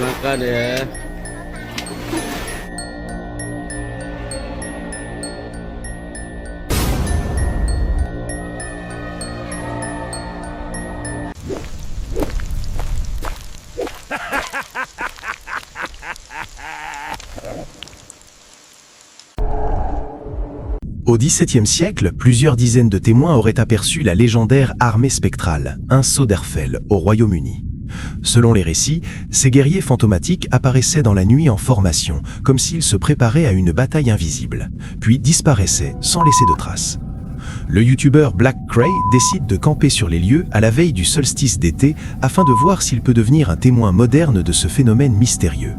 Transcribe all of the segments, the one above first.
Makan ya. Au XVIIe siècle, plusieurs dizaines de témoins auraient aperçu la légendaire armée spectrale, un Söderfell, au Royaume-Uni. Selon les récits, ces guerriers fantomatiques apparaissaient dans la nuit en formation, comme s'ils se préparaient à une bataille invisible, puis disparaissaient sans laisser de traces. Le youtubeur Black Cray décide de camper sur les lieux à la veille du solstice d'été afin de voir s'il peut devenir un témoin moderne de ce phénomène mystérieux.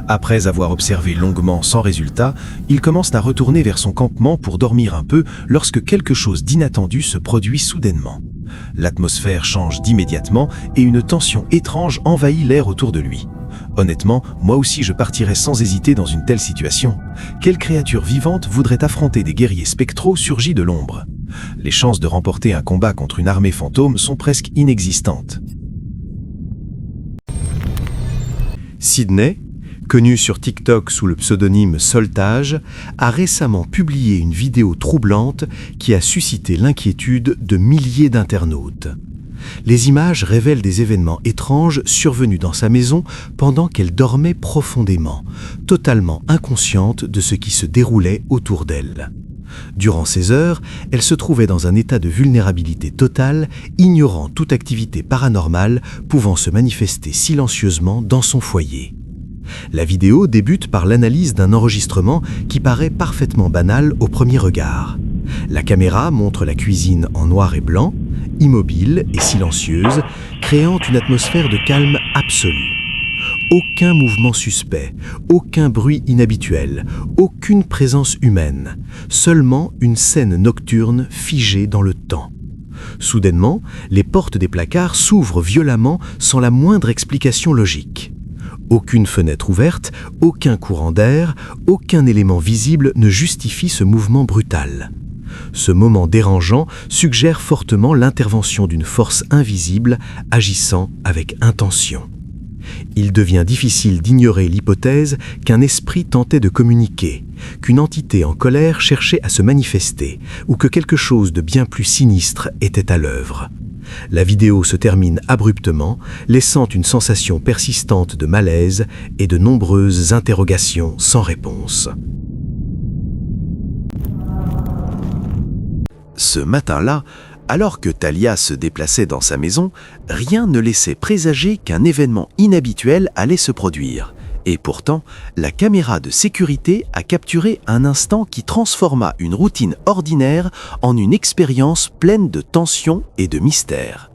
Après avoir observé longuement sans résultat, il commence à retourner vers son campement pour dormir un peu lorsque quelque chose d'inattendu se produit soudainement. L'atmosphère change d'immédiatement et une tension étrange envahit l'air autour de lui. Honnêtement, moi aussi je partirais sans hésiter dans une telle situation. Quelle créature vivante voudrait affronter des guerriers spectraux surgis de l'ombre? Les chances de remporter un combat contre une armée fantôme sont presque inexistantes. Sydney, connu sur TikTok sous le pseudonyme Soltage, a récemment publié une vidéo troublante qui a suscité l'inquiétude de milliers d'internautes. Les images révèlent des événements étranges survenus dans sa maison pendant qu'elle dormait profondément, totalement inconsciente de ce qui se déroulait autour d'elle. Durant ces heures, elle se trouvait dans un état de vulnérabilité totale, ignorant toute activité paranormale pouvant se manifester silencieusement dans son foyer. La vidéo débute par l'analyse d'un enregistrement qui paraît parfaitement banal au premier regard. La caméra montre la cuisine en noir et blanc, immobile et silencieuse, créant une atmosphère de calme absolu. Aucun mouvement suspect, aucun bruit inhabituel, aucune présence humaine, seulement une scène nocturne figée dans le temps. Soudainement, les portes des placards s'ouvrent violemment sans la moindre explication logique. Aucune fenêtre ouverte, aucun courant d'air, aucun élément visible ne justifie ce mouvement brutal. Ce moment dérangeant suggère fortement l'intervention d'une force invisible agissant avec intention. Il devient difficile d'ignorer l'hypothèse qu'un esprit tentait de communiquer, qu'une entité en colère cherchait à se manifester, ou que quelque chose de bien plus sinistre était à l'œuvre. La vidéo se termine abruptement, laissant une sensation persistante de malaise et de nombreuses interrogations sans réponse. Ce matin-là, alors que Talia se déplaçait dans sa maison, rien ne laissait présager qu'un événement inhabituel allait se produire. Et pourtant, la caméra de sécurité a capturé un instant qui transforma une routine ordinaire en une expérience pleine de tension et de mystère.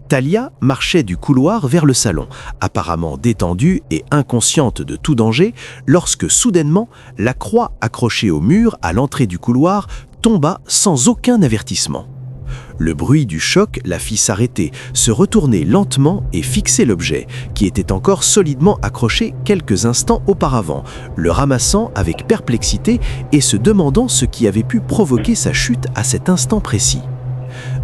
Talia marchait du couloir vers le salon, apparemment détendue et inconsciente de tout danger, lorsque soudainement, la croix accrochée au mur à l'entrée du couloir tomba sans aucun avertissement. Le bruit du choc la fit s'arrêter, se retourner lentement et fixer l'objet, qui était encore solidement accroché quelques instants auparavant, le ramassant avec perplexité et se demandant ce qui avait pu provoquer sa chute à cet instant précis.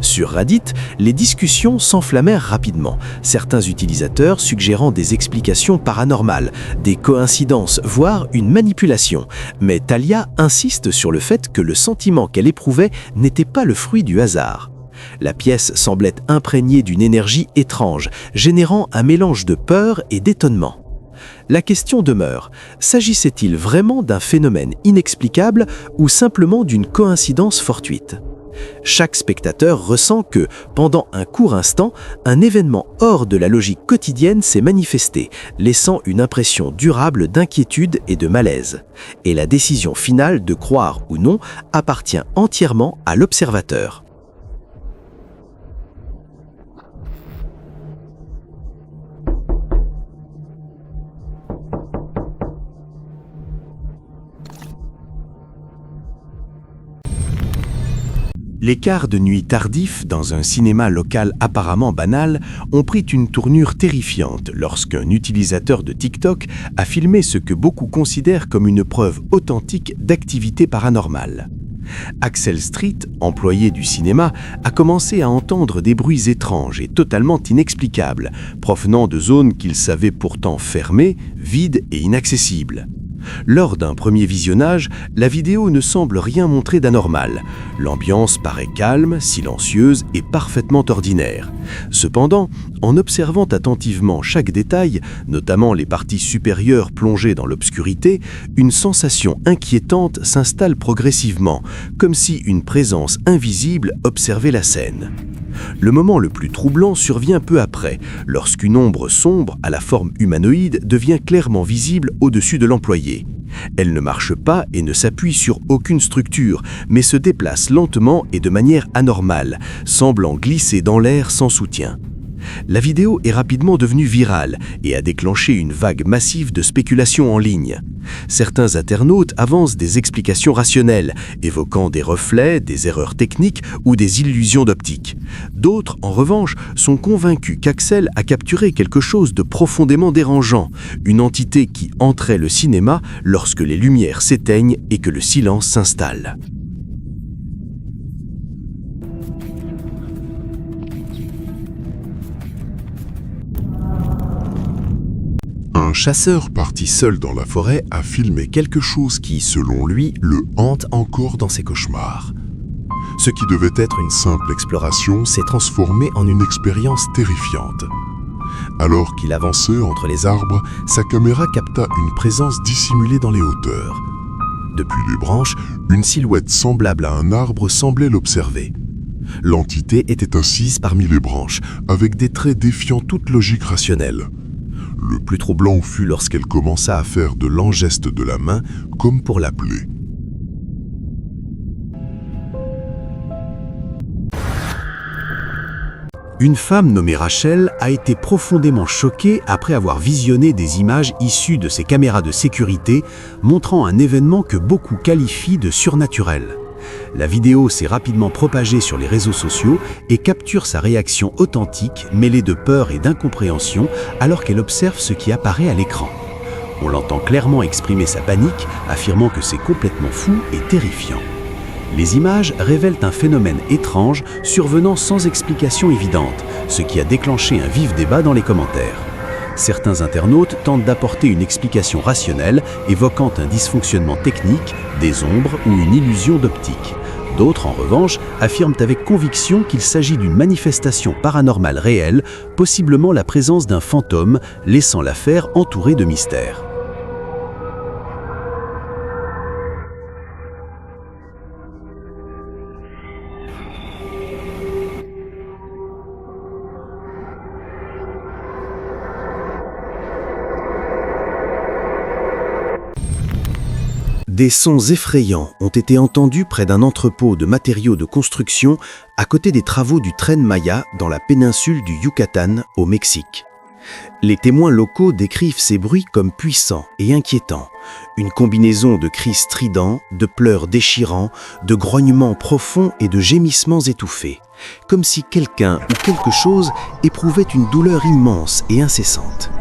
Sur Reddit, les discussions s'enflammèrent rapidement, certains utilisateurs suggérant des explications paranormales, des coïncidences, voire une manipulation. Mais Talia insiste sur le fait que le sentiment qu'elle éprouvait n'était pas le fruit du hasard. La pièce semblait imprégnée d'une énergie étrange, générant un mélange de peur et d'étonnement. La question demeure, s'agissait-il vraiment d'un phénomène inexplicable ou simplement d'une coïncidence fortuite ? Chaque spectateur ressent que, pendant un court instant, un événement hors de la logique quotidienne s'est manifesté, laissant une impression durable d'inquiétude et de malaise. Et la décision finale de croire ou non appartient entièrement à l'observateur. Les quarts de nuit tardifs, dans un cinéma local apparemment banal, ont pris une tournure terrifiante lorsqu'un utilisateur de TikTok a filmé ce que beaucoup considèrent comme une preuve authentique d'activité paranormale. Axel Street, employé du cinéma, a commencé à entendre des bruits étranges et totalement inexplicables, provenant de zones qu'il savait pourtant fermées, vides et inaccessibles. Lors d'un premier visionnage, la vidéo ne semble rien montrer d'anormal. L'ambiance paraît calme, silencieuse et parfaitement ordinaire. Cependant, en observant attentivement chaque détail, notamment les parties supérieures plongées dans l'obscurité, une sensation inquiétante s'installe progressivement, comme si une présence invisible observait la scène. Le moment le plus troublant survient peu après, lorsqu'une ombre sombre à la forme humanoïde devient clairement visible au-dessus de l'employé. Elle ne marche pas et ne s'appuie sur aucune structure, mais se déplace lentement et de manière anormale, semblant glisser dans l'air sans soutien. La vidéo est rapidement devenue virale et a déclenché une vague massive de spéculations en ligne. Certains internautes avancent des explications rationnelles, évoquant des reflets, des erreurs techniques ou des illusions d'optique. D'autres, en revanche, sont convaincus qu'Axel a capturé quelque chose de profondément dérangeant, une entité qui entrait le cinéma lorsque les lumières s'éteignent et que le silence s'installe. Un chasseur parti seul dans la forêt a filmé quelque chose qui, selon lui, le hante encore dans ses cauchemars. Ce qui devait être une simple exploration s'est transformé en une expérience terrifiante. Alors qu'il avançait entre les arbres, sa caméra capta une présence dissimulée dans les hauteurs. Depuis les branches, une silhouette semblable à un arbre semblait l'observer. L'entité était assise parmi les branches, avec des traits défiant toute logique rationnelle. Le plus troublant fut lorsqu'elle commença à faire de lents gestes de la main, comme pour l'appeler. Une femme nommée Rachel a été profondément choquée après avoir visionné des images issues de ses caméras de sécurité montrant un événement que beaucoup qualifient de surnaturel. La vidéo s'est rapidement propagée sur les réseaux sociaux et capture sa réaction authentique, mêlée de peur et d'incompréhension, alors qu'elle observe ce qui apparaît à l'écran. On l'entend clairement exprimer sa panique, affirmant que c'est complètement fou et terrifiant. Les images révèlent un phénomène étrange survenant sans explication évidente, ce qui a déclenché un vif débat dans les commentaires. Certains internautes tentent d'apporter une explication rationnelle, évoquant un dysfonctionnement technique, des ombres ou une illusion d'optique. D'autres, en revanche, affirment avec conviction qu'il s'agit d'une manifestation paranormale réelle, possiblement la présence d'un fantôme, laissant l'affaire entourée de mystères. Des sons effrayants ont été entendus près d'un entrepôt de matériaux de construction à côté des travaux du Tren Maya dans la péninsule du Yucatan, au Mexique. Les témoins locaux décrivent ces bruits comme puissants et inquiétants, une combinaison de cris stridents, de pleurs déchirants, de grognements profonds et de gémissements étouffés, comme si quelqu'un ou quelque chose éprouvait une douleur immense et incessante.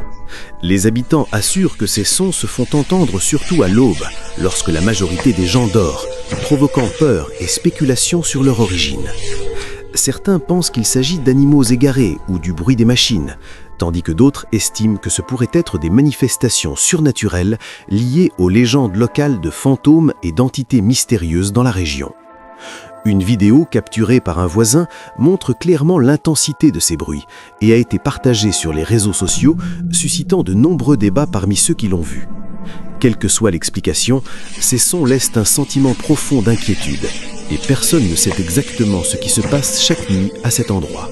Les habitants assurent que ces sons se font entendre surtout à l'aube, lorsque la majorité des gens dort, provoquant peur et spéculation sur leur origine. Certains pensent qu'il s'agit d'animaux égarés ou du bruit des machines, tandis que d'autres estiment que ce pourrait être des manifestations surnaturelles liées aux légendes locales de fantômes et d'entités mystérieuses dans la région. Une vidéo capturée par un voisin montre clairement l'intensité de ces bruits et a été partagée sur les réseaux sociaux, suscitant de nombreux débats parmi ceux qui l'ont vue. Quelle que soit l'explication, ces sons laissent un sentiment profond d'inquiétude et personne ne sait exactement ce qui se passe chaque nuit à cet endroit.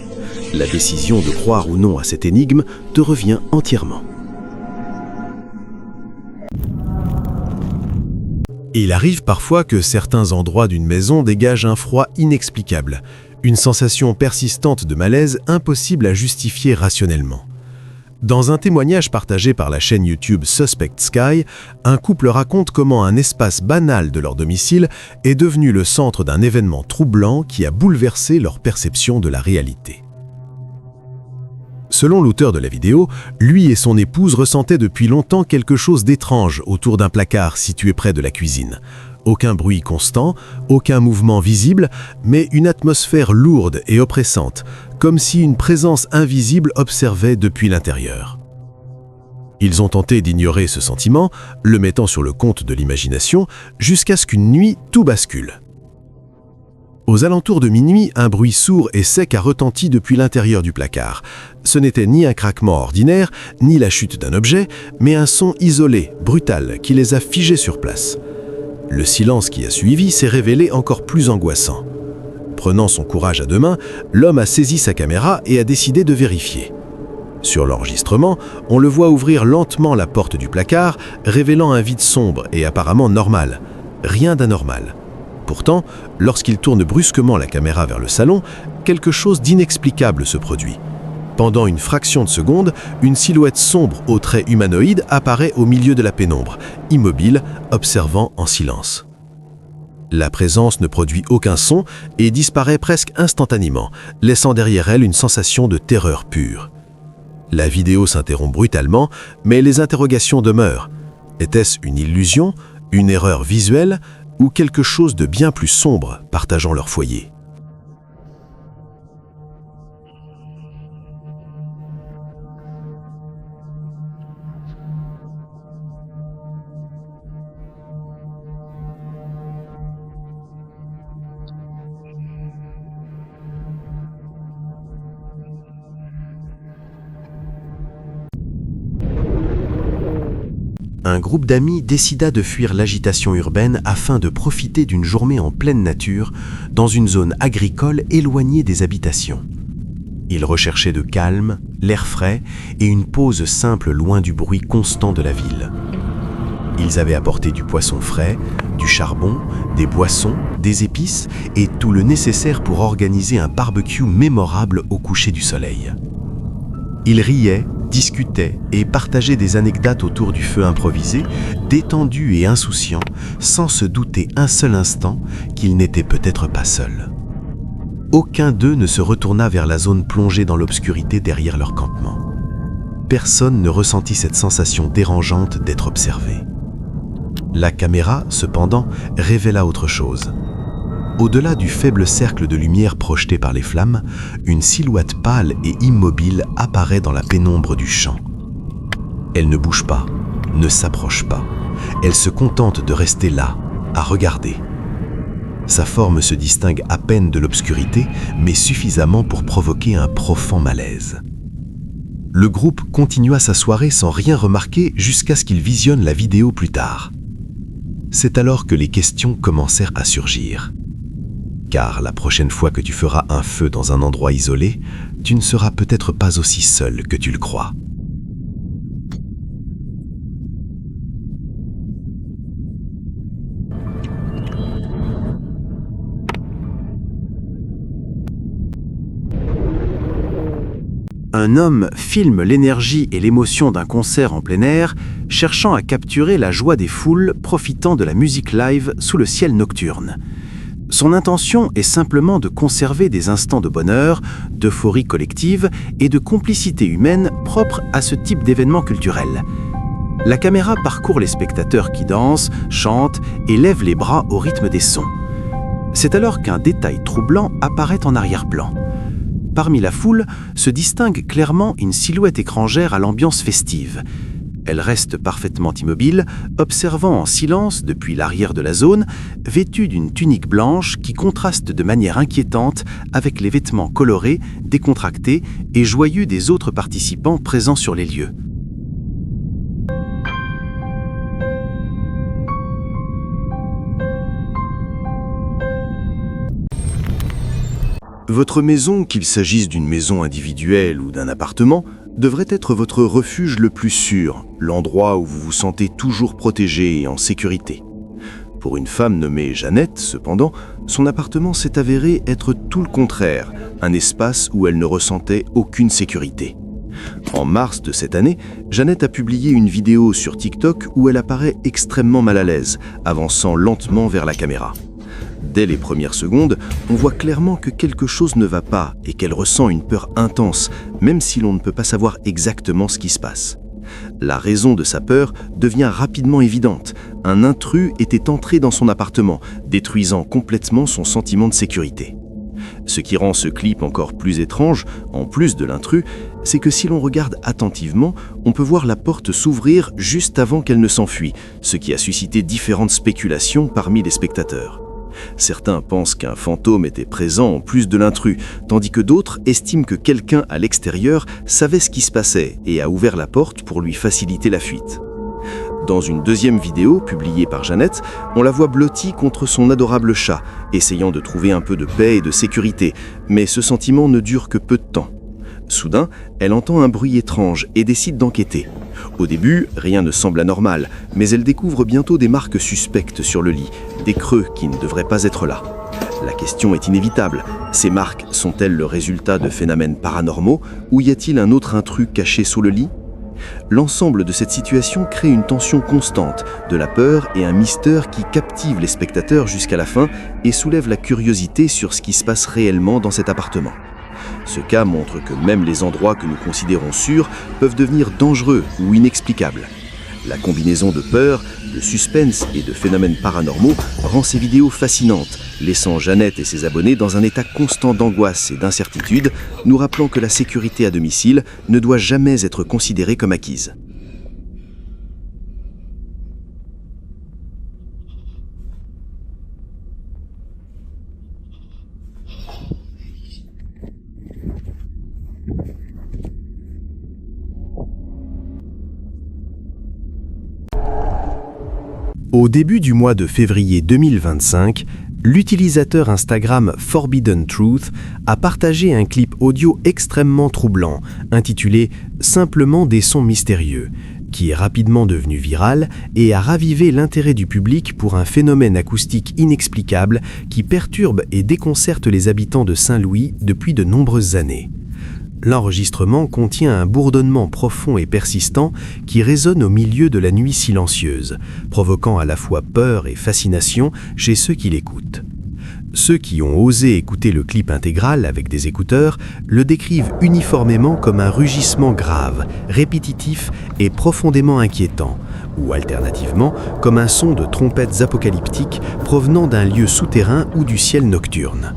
La décision de croire ou non à cette énigme te revient entièrement. Il arrive parfois que certains endroits d'une maison dégagent un froid inexplicable, une sensation persistante de malaise impossible à justifier rationnellement. Dans un témoignage partagé par la chaîne YouTube Suspect Sky, un couple raconte comment un espace banal de leur domicile est devenu le centre d'un événement troublant qui a bouleversé leur perception de la réalité. Selon l'auteur de la vidéo, lui et son épouse ressentaient depuis longtemps quelque chose d'étrange autour d'un placard situé près de la cuisine. Aucun bruit constant, aucun mouvement visible, mais une atmosphère lourde et oppressante, comme si une présence invisible observait depuis l'intérieur. Ils ont tenté d'ignorer ce sentiment, le mettant sur le compte de l'imagination, jusqu'à ce qu'une nuit, tout bascule. Aux alentours de minuit, un bruit sourd et sec a retenti depuis l'intérieur du placard. Ce n'était ni un craquement ordinaire, ni la chute d'un objet, mais un son isolé, brutal, qui les a figés sur place. Le silence qui a suivi s'est révélé encore plus angoissant. Prenant son courage à deux mains, l'homme a saisi sa caméra et a décidé de vérifier. Sur l'enregistrement, on le voit ouvrir lentement la porte du placard, révélant un vide sombre et apparemment normal. Rien d'anormal. Pourtant, lorsqu'il tourne brusquement la caméra vers le salon, quelque chose d'inexplicable se produit. Pendant une fraction de seconde, une silhouette sombre aux traits humanoïdes apparaît au milieu de la pénombre, immobile, observant en silence. La présence ne produit aucun son et disparaît presque instantanément, laissant derrière elle une sensation de terreur pure. La vidéo s'interrompt brutalement, mais les interrogations demeurent. Était-ce une illusion, une erreur visuelle ou quelque chose de bien plus sombre partageant leur foyer ? Un groupe d'amis décida de fuir l'agitation urbaine afin de profiter d'une journée en pleine nature dans une zone agricole éloignée des habitations. Ils recherchaient de calme, l'air frais et une pause simple loin du bruit constant de la ville. Ils avaient apporté du poisson frais, du charbon, des boissons, des épices et tout le nécessaire pour organiser un barbecue mémorable au coucher du soleil. Ils riaient, discutaient et partageaient des anecdotes autour du feu improvisé, détendus et insouciants, sans se douter un seul instant qu'ils n'étaient peut-être pas seuls. Aucun d'eux ne se retourna vers la zone plongée dans l'obscurité derrière leur campement. Personne ne ressentit cette sensation dérangeante d'être observé. La caméra, cependant, révéla autre chose. Au-delà du faible cercle de lumière projeté par les flammes, une silhouette pâle et immobile apparaît dans la pénombre du champ. Elle ne bouge pas, ne s'approche pas. Elle se contente de rester là, à regarder. Sa forme se distingue à peine de l'obscurité, mais suffisamment pour provoquer un profond malaise. Le groupe continua sa soirée sans rien remarquer jusqu'à ce qu'il visionne la vidéo plus tard. C'est alors que les questions commencèrent à surgir. Car la prochaine fois que tu feras un feu dans un endroit isolé, tu ne seras peut-être pas aussi seul que tu le crois. Un homme filme l'énergie et l'émotion d'un concert en plein air, cherchant à capturer la joie des foules profitant de la musique live sous le ciel nocturne. Son intention est simplement de conserver des instants de bonheur, d'euphorie collective et de complicité humaine propres à ce type d'événement culturel. La caméra parcourt les spectateurs qui dansent, chantent et lèvent les bras au rythme des sons. C'est alors qu'un détail troublant apparaît en arrière-plan. Parmi la foule se distingue clairement une silhouette étrangère à l'ambiance festive. Elle reste parfaitement immobile, observant en silence depuis l'arrière de la zone, vêtue d'une tunique blanche qui contraste de manière inquiétante avec les vêtements colorés, décontractés et joyeux des autres participants présents sur les lieux. Votre maison, qu'il s'agisse d'une maison individuelle ou d'un appartement, devrait être votre refuge le plus sûr, l'endroit où vous vous sentez toujours protégé et en sécurité. Pour une femme nommée Jeannette, cependant, son appartement s'est avéré être tout le contraire, un espace où elle ne ressentait aucune sécurité. En mars de cette année, Jeannette a publié une vidéo sur TikTok où elle apparaît extrêmement mal à l'aise, avançant lentement vers la caméra. Dès les premières secondes, on voit clairement que quelque chose ne va pas et qu'elle ressent une peur intense, même si l'on ne peut pas savoir exactement ce qui se passe. La raison de sa peur devient rapidement évidente. un intrus était entré dans son appartement, détruisant complètement son sentiment de sécurité. Ce qui rend ce clip encore plus étrange, en plus de l'intrus, c'est que si l'on regarde attentivement, on peut voir la porte s'ouvrir juste avant qu'elle ne s'enfuit, ce qui a suscité différentes spéculations parmi les spectateurs. Certains pensent qu'un fantôme était présent en plus de l'intrus, tandis que d'autres estiment que quelqu'un à l'extérieur savait ce qui se passait et a ouvert la porte pour lui faciliter la fuite. Dans une deuxième vidéo, publiée par Jeannette, on la voit blottie contre son adorable chat, essayant de trouver un peu de paix et de sécurité, mais ce sentiment ne dure que peu de temps. Soudain, elle entend un bruit étrange et décide d'enquêter. Au début, rien ne semble anormal, mais elle découvre bientôt des marques suspectes sur le lit, des creux qui ne devraient pas être là. La question est inévitable. Ces marques sont-elles le résultat de phénomènes paranormaux ou y a-t-il un autre intrus caché sous le lit ? L'ensemble de cette situation crée une tension constante, de la peur et un mystère qui captive les spectateurs jusqu'à la fin et soulève la curiosité sur ce qui se passe réellement dans cet appartement. Ce cas montre que même les endroits que nous considérons sûrs peuvent devenir dangereux ou inexplicables. La combinaison de peur, de suspense et de phénomènes paranormaux rend ces vidéos fascinantes, laissant Jeannette et ses abonnés dans un état constant d'angoisse et d'incertitude, nous rappelant que la sécurité à domicile ne doit jamais être considérée comme acquise. Au début du mois de février 2025, l'utilisateur Instagram Forbidden Truth a partagé un clip audio extrêmement troublant, intitulé « Simplement des sons mystérieux », qui est rapidement devenu viral et a ravivé l'intérêt du public pour un phénomène acoustique inexplicable qui perturbe et déconcerte les habitants de Saint-Louis depuis de nombreuses années. L'enregistrement contient un bourdonnement profond et persistant qui résonne au milieu de la nuit silencieuse, provoquant à la fois peur et fascination chez ceux qui l'écoutent. Ceux qui ont osé écouter le clip intégral avec des écouteurs le décrivent uniformément comme un rugissement grave, répétitif et profondément inquiétant, ou alternativement comme un son de trompettes apocalyptiques provenant d'un lieu souterrain ou du ciel nocturne.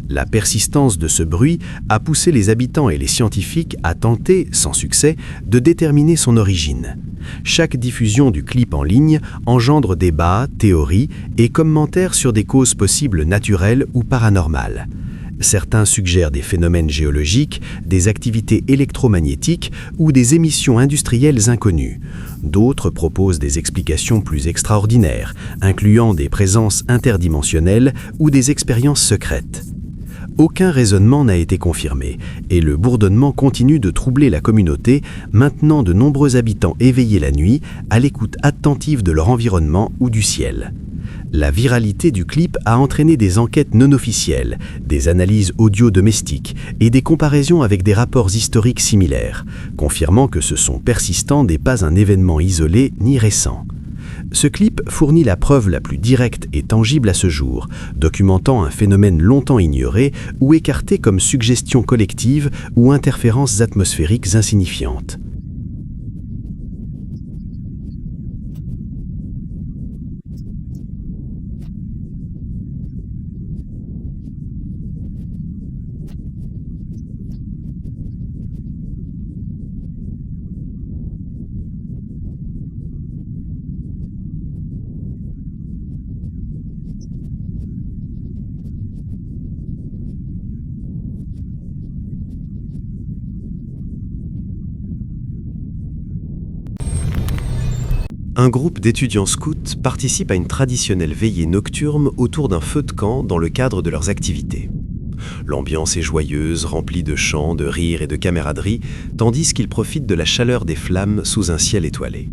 La persistance de ce bruit a poussé les habitants et les scientifiques à tenter, sans succès, de déterminer son origine. Chaque diffusion du clip en ligne engendre débats, théories et commentaires sur des causes possibles naturelles ou paranormales. Certains suggèrent des phénomènes géologiques, des activités électromagnétiques ou des émissions industrielles inconnues. D'autres proposent des explications plus extraordinaires, incluant des présences interdimensionnelles ou des expériences secrètes. Aucun raisonnement n'a été confirmé et le bourdonnement continue de troubler la communauté, maintenant de nombreux habitants éveillés la nuit à l'écoute attentive de leur environnement ou du ciel. La viralité du clip a entraîné des enquêtes non officielles, des analyses audio domestiques et des comparaisons avec des rapports historiques similaires, confirmant que ce son persistant n'est pas un événement isolé ni récent. Ce clip fournit la preuve la plus directe et tangible à ce jour, documentant un phénomène longtemps ignoré ou écarté comme suggestion collective ou interférences atmosphériques insignifiantes. Un groupe d'étudiants scouts participe à une traditionnelle veillée nocturne autour d'un feu de camp dans le cadre de leurs activités. L'ambiance est joyeuse, remplie de chants, de rires et de camaraderie, tandis qu'ils profitent de la chaleur des flammes sous un ciel étoilé.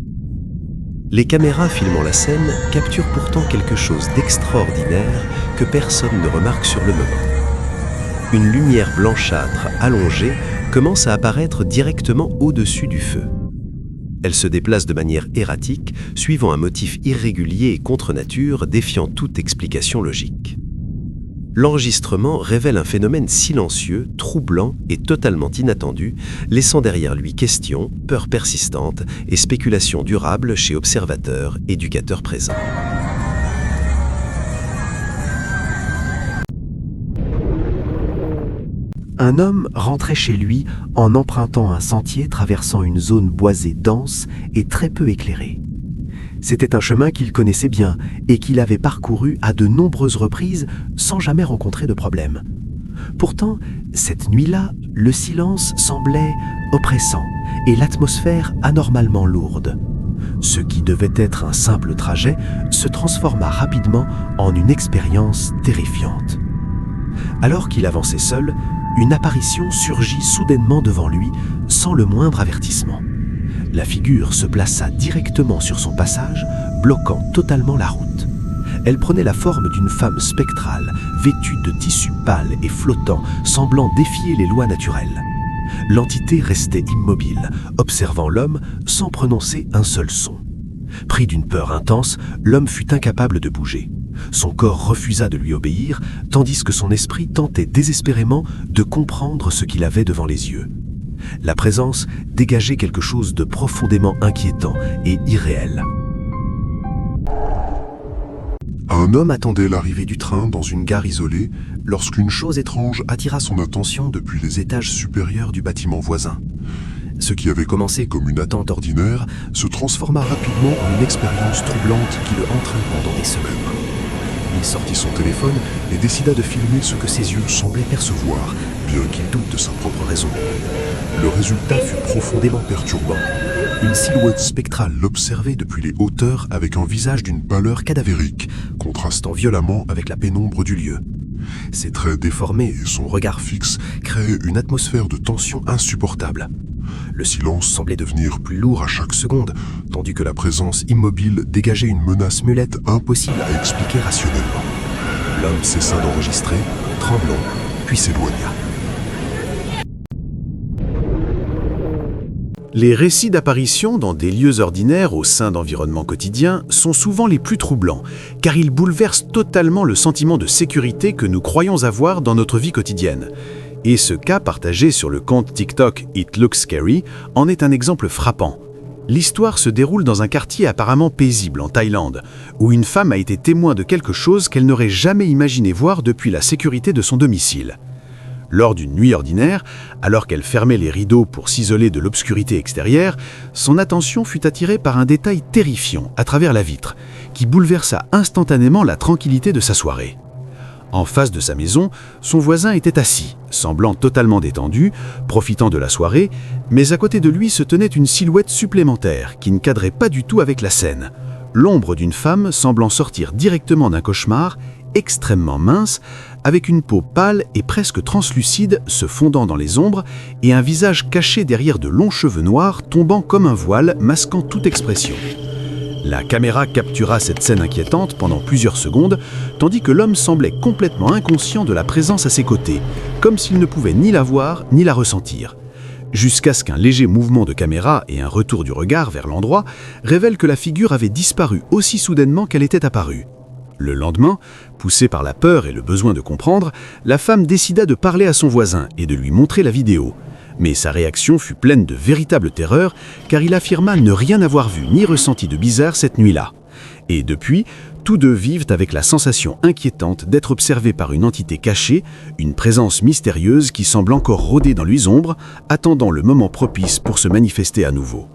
Les caméras filmant la scène capturent pourtant quelque chose d'extraordinaire que personne ne remarque sur le moment. Une lumière blanchâtre allongée commence à apparaître directement au-dessus du feu. Elle se déplace de manière erratique, suivant un motif irrégulier et contre nature, défiant toute explication logique. L'enregistrement révèle un phénomène silencieux, troublant et totalement inattendu, laissant derrière lui questions, peurs persistantes et spéculations durables chez observateurs, éducateurs présents. Un homme rentrait chez lui en empruntant un sentier traversant une zone boisée dense et très peu éclairée. C'était un chemin qu'il connaissait bien et qu'il avait parcouru à de nombreuses reprises sans jamais rencontrer de problème. Pourtant, cette nuit-là, le silence semblait oppressant et l'atmosphère anormalement lourde. Ce qui devait être un simple trajet se transforma rapidement en une expérience terrifiante. Alors qu'il avançait seul, une apparition surgit soudainement devant lui, sans le moindre avertissement. La figure se plaça directement sur son passage, bloquant totalement la route. Elle prenait la forme d'une femme spectrale, vêtue de tissu pâle et flottant, semblant défier les lois naturelles. L'entité restait immobile, observant l'homme sans prononcer un seul son. Pris d'une peur intense, l'homme fut incapable de bouger. Son corps refusa de lui obéir, tandis que son esprit tentait désespérément de comprendre ce qu'il avait devant les yeux. La présence dégageait quelque chose de profondément inquiétant et irréel. Un homme attendait l'arrivée du train dans une gare isolée lorsqu'une chose étrange attira son attention depuis les étages supérieurs du bâtiment voisin. Ce qui avait commencé comme une attente ordinaire se transforma rapidement en une expérience troublante qui le entraîna pendant des semaines. Il sortit son téléphone et décida de filmer ce que ses yeux semblaient percevoir, bien qu'il doute de sa propre raison. Le résultat fut profondément perturbant. Une silhouette spectrale l'observait depuis les hauteurs avec un visage d'une pâleur cadavérique, contrastant violemment avec la pénombre du lieu. Ses traits déformés et son regard fixe créaient une atmosphère de tension insupportable. Le silence semblait devenir plus lourd à chaque seconde, tandis que la présence immobile dégageait une menace muette impossible à expliquer rationnellement. L'homme cessa d'enregistrer, tremblant, puis s'éloigna. Les récits d'apparitions dans des lieux ordinaires au sein d'environnements quotidiens sont souvent les plus troublants, car ils bouleversent totalement le sentiment de sécurité que nous croyons avoir dans notre vie quotidienne. Et ce cas partagé sur le compte TikTok It Looks Scary en est un exemple frappant. L'histoire se déroule dans un quartier apparemment paisible en Thaïlande, où une femme a été témoin de quelque chose qu'elle n'aurait jamais imaginé voir depuis la sécurité de son domicile. Lors d'une nuit ordinaire, alors qu'elle fermait les rideaux pour s'isoler de l'obscurité extérieure, son attention fut attirée par un détail terrifiant à travers la vitre, qui bouleversa instantanément la tranquillité de sa soirée. En face de sa maison, son voisin était assis, semblant totalement détendu, profitant de la soirée, mais à côté de lui se tenait une silhouette supplémentaire qui ne cadrait pas du tout avec la scène. L'ombre d'une femme semblant sortir directement d'un cauchemar, extrêmement mince, avec une peau pâle et presque translucide se fondant dans les ombres et un visage caché derrière de longs cheveux noirs tombant comme un voile masquant toute expression. La caméra captura cette scène inquiétante pendant plusieurs secondes, tandis que l'homme semblait complètement inconscient de la présence à ses côtés, comme s'il ne pouvait ni la voir ni la ressentir. Jusqu'à ce qu'un léger mouvement de caméra et un retour du regard vers l'endroit révèlent que la figure avait disparu aussi soudainement qu'elle était apparue. Le lendemain, poussée par la peur et le besoin de comprendre, la femme décida de parler à son voisin et de lui montrer la vidéo. Mais sa réaction fut pleine de véritable terreur, car il affirma ne rien avoir vu ni ressenti de bizarre cette nuit-là. Et depuis, tous deux vivent avec la sensation inquiétante d'être observés par une entité cachée, une présence mystérieuse qui semble encore rôder dans les ombres, attendant le moment propice pour se manifester à nouveau.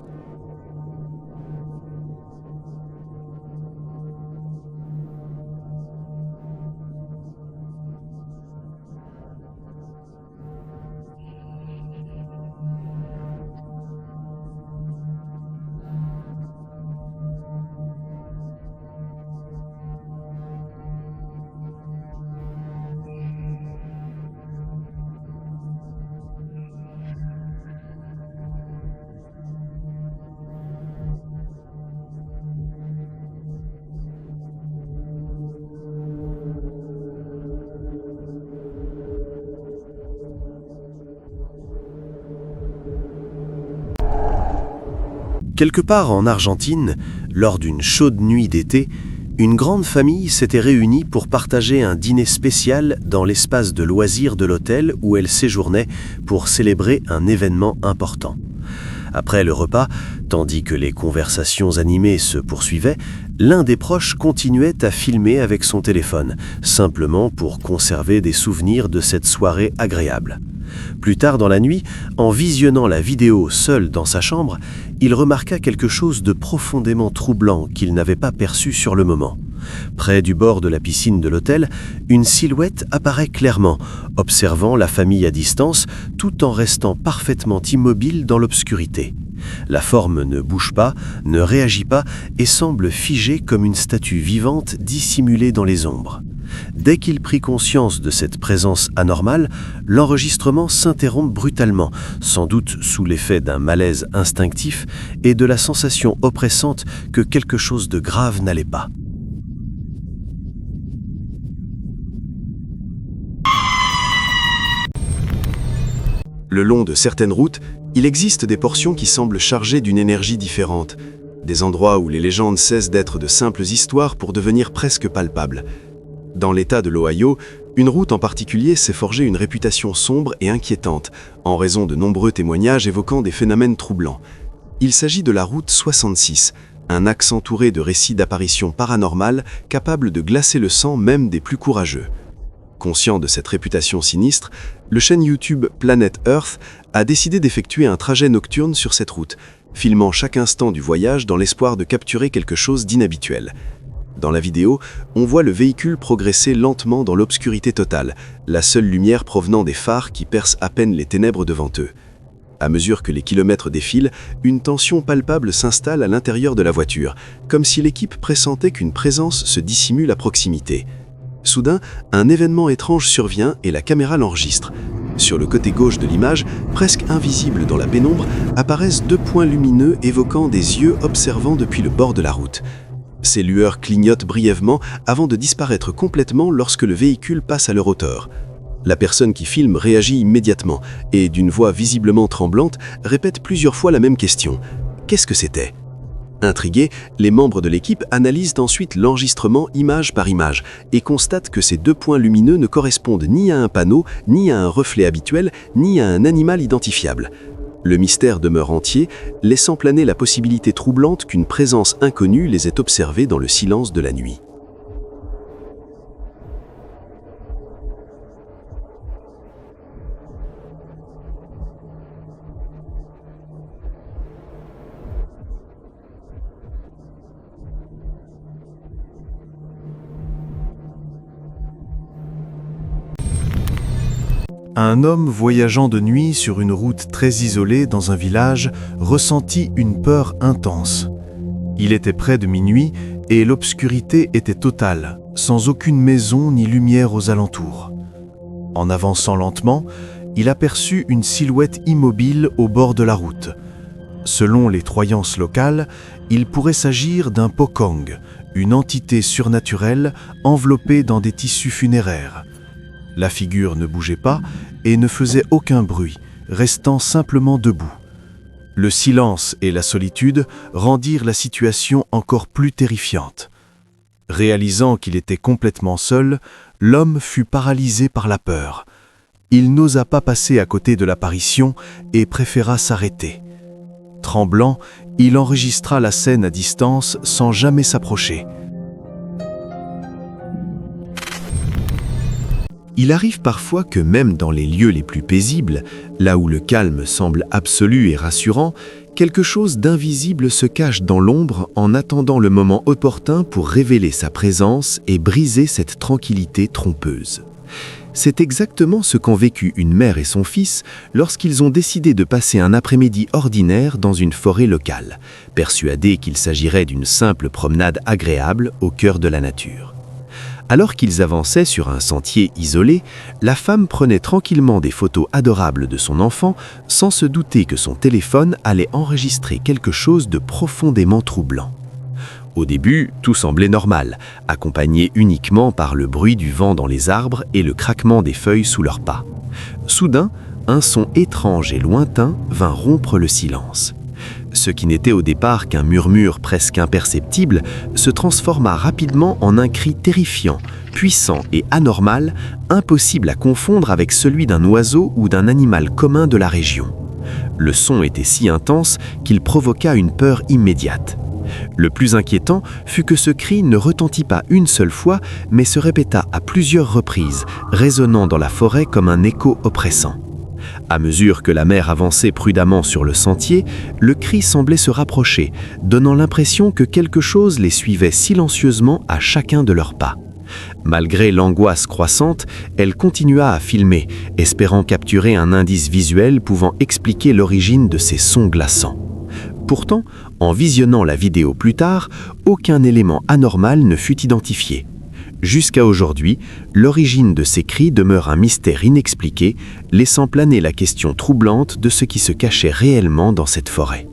Quelque part en Argentine, lors d'une chaude nuit d'été, Une grande famille s'était réunie pour partager un dîner spécial dans l'espace de loisirs de l'hôtel où elle séjournait pour célébrer un événement important. Après le repas, tandis que les conversations animées se poursuivaient, l'un des proches continuait à filmer avec son téléphone, simplement pour conserver des souvenirs de cette soirée agréable. Plus tard dans la nuit, en visionnant la vidéo seul dans sa chambre, il remarqua quelque chose de profondément troublant qu'il n'avait pas perçu sur le moment. Près du bord de la piscine de l'hôtel, une silhouette apparaît clairement, observant la famille à distance tout en restant parfaitement immobile dans l'obscurité. La forme ne bouge pas, ne réagit pas et semble figée comme une statue vivante dissimulée dans les ombres. Dès qu'il prit conscience de cette présence anormale, l'enregistrement s'interrompt brutalement, sans doute sous l'effet d'un malaise instinctif et de la sensation oppressante que quelque chose de grave n'allait pas. Le long de certaines routes, il existe des portions qui semblent chargées d'une énergie différente, des endroits où les légendes cessent d'être de simples histoires pour devenir presque palpables. Dans l'État de l'Ohio, une route en particulier s'est forgée une réputation sombre et inquiétante, en raison de nombreux témoignages évoquant des phénomènes troublants. Il s'agit de la route 66, un axe entouré de récits d'apparitions paranormales capables de glacer le sang même des plus courageux. Conscient de cette réputation sinistre, le chaîne YouTube Planet Earth a décidé d'effectuer un trajet nocturne sur cette route, filmant chaque instant du voyage dans l'espoir de capturer quelque chose d'inhabituel. Dans la vidéo, on voit le véhicule progresser lentement dans l'obscurité totale, la seule lumière provenant des phares qui percent à peine les ténèbres devant eux. À mesure que les kilomètres défilent, une tension palpable s'installe à l'intérieur de la voiture, comme si l'équipe pressentait qu'une présence se dissimule à proximité. Soudain, un événement étrange survient et la caméra l'enregistre. Sur le côté gauche de l'image, presque invisible dans la pénombre, apparaissent 2 points lumineux évoquant des yeux observant depuis le bord de la route. Ces lueurs clignotent brièvement avant de disparaître complètement lorsque le véhicule passe à leur hauteur. La personne qui filme réagit immédiatement et, d'une voix visiblement tremblante, répète plusieurs fois la même question. Qu'est-ce que c'était ? Intrigués, les membres de l'équipe analysent ensuite l'enregistrement image par image et constatent que ces 2 points lumineux ne correspondent ni à un panneau, ni à un reflet habituel, ni à un animal identifiable. Le mystère demeure entier, laissant planer la possibilité troublante qu'une présence inconnue les ait observés dans le silence de la nuit. Un homme voyageant de nuit sur une route très isolée dans un village ressentit une peur intense. Il était près de minuit et l'obscurité était totale, sans aucune maison ni lumière aux alentours. En avançant lentement, il aperçut une silhouette immobile au bord de la route. Selon les croyances locales, il pourrait s'agir d'un pocong, une entité surnaturelle enveloppée dans des tissus funéraires. La figure ne bougeait pas et ne faisait aucun bruit, restant simplement debout. Le silence et la solitude rendirent la situation encore plus terrifiante. Réalisant qu'il était complètement seul, l'homme fut paralysé par la peur. Il n'osa pas passer à côté de l'apparition et préféra s'arrêter. Tremblant, il enregistra la scène à distance sans jamais s'approcher. Il arrive parfois que même dans les lieux les plus paisibles, là où le calme semble absolu et rassurant, quelque chose d'invisible se cache dans l'ombre en attendant le moment opportun pour révéler sa présence et briser cette tranquillité trompeuse. C'est exactement ce qu'ont vécu une mère et son fils lorsqu'ils ont décidé de passer un après-midi ordinaire dans une forêt locale, persuadés qu'il s'agirait d'une simple promenade agréable au cœur de la nature. Alors qu'ils avançaient sur un sentier isolé, la femme prenait tranquillement des photos adorables de son enfant sans se douter que son téléphone allait enregistrer quelque chose de profondément troublant. Au début, tout semblait normal, accompagné uniquement par le bruit du vent dans les arbres et le craquement des feuilles sous leurs pas. Soudain, un son étrange et lointain vint rompre le silence. Ce qui n'était au départ qu'un murmure presque imperceptible se transforma rapidement en un cri terrifiant, puissant et anormal, impossible à confondre avec celui d'un oiseau ou d'un animal commun de la région. Le son était si intense qu'il provoqua une peur immédiate. Le plus inquiétant fut que ce cri ne retentit pas une seule fois, mais se répéta à plusieurs reprises, résonnant dans la forêt comme un écho oppressant. À mesure que la mère avançait prudemment sur le sentier, le cri semblait se rapprocher, donnant l'impression que quelque chose les suivait silencieusement à chacun de leurs pas. Malgré l'angoisse croissante, elle continua à filmer, espérant capturer un indice visuel pouvant expliquer l'origine de ces sons glaçants. Pourtant, en visionnant la vidéo plus tard, aucun élément anormal ne fut identifié. Jusqu'à aujourd'hui, l'origine de ces cris demeure un mystère inexpliqué, laissant planer la question troublante de ce qui se cachait réellement dans cette forêt.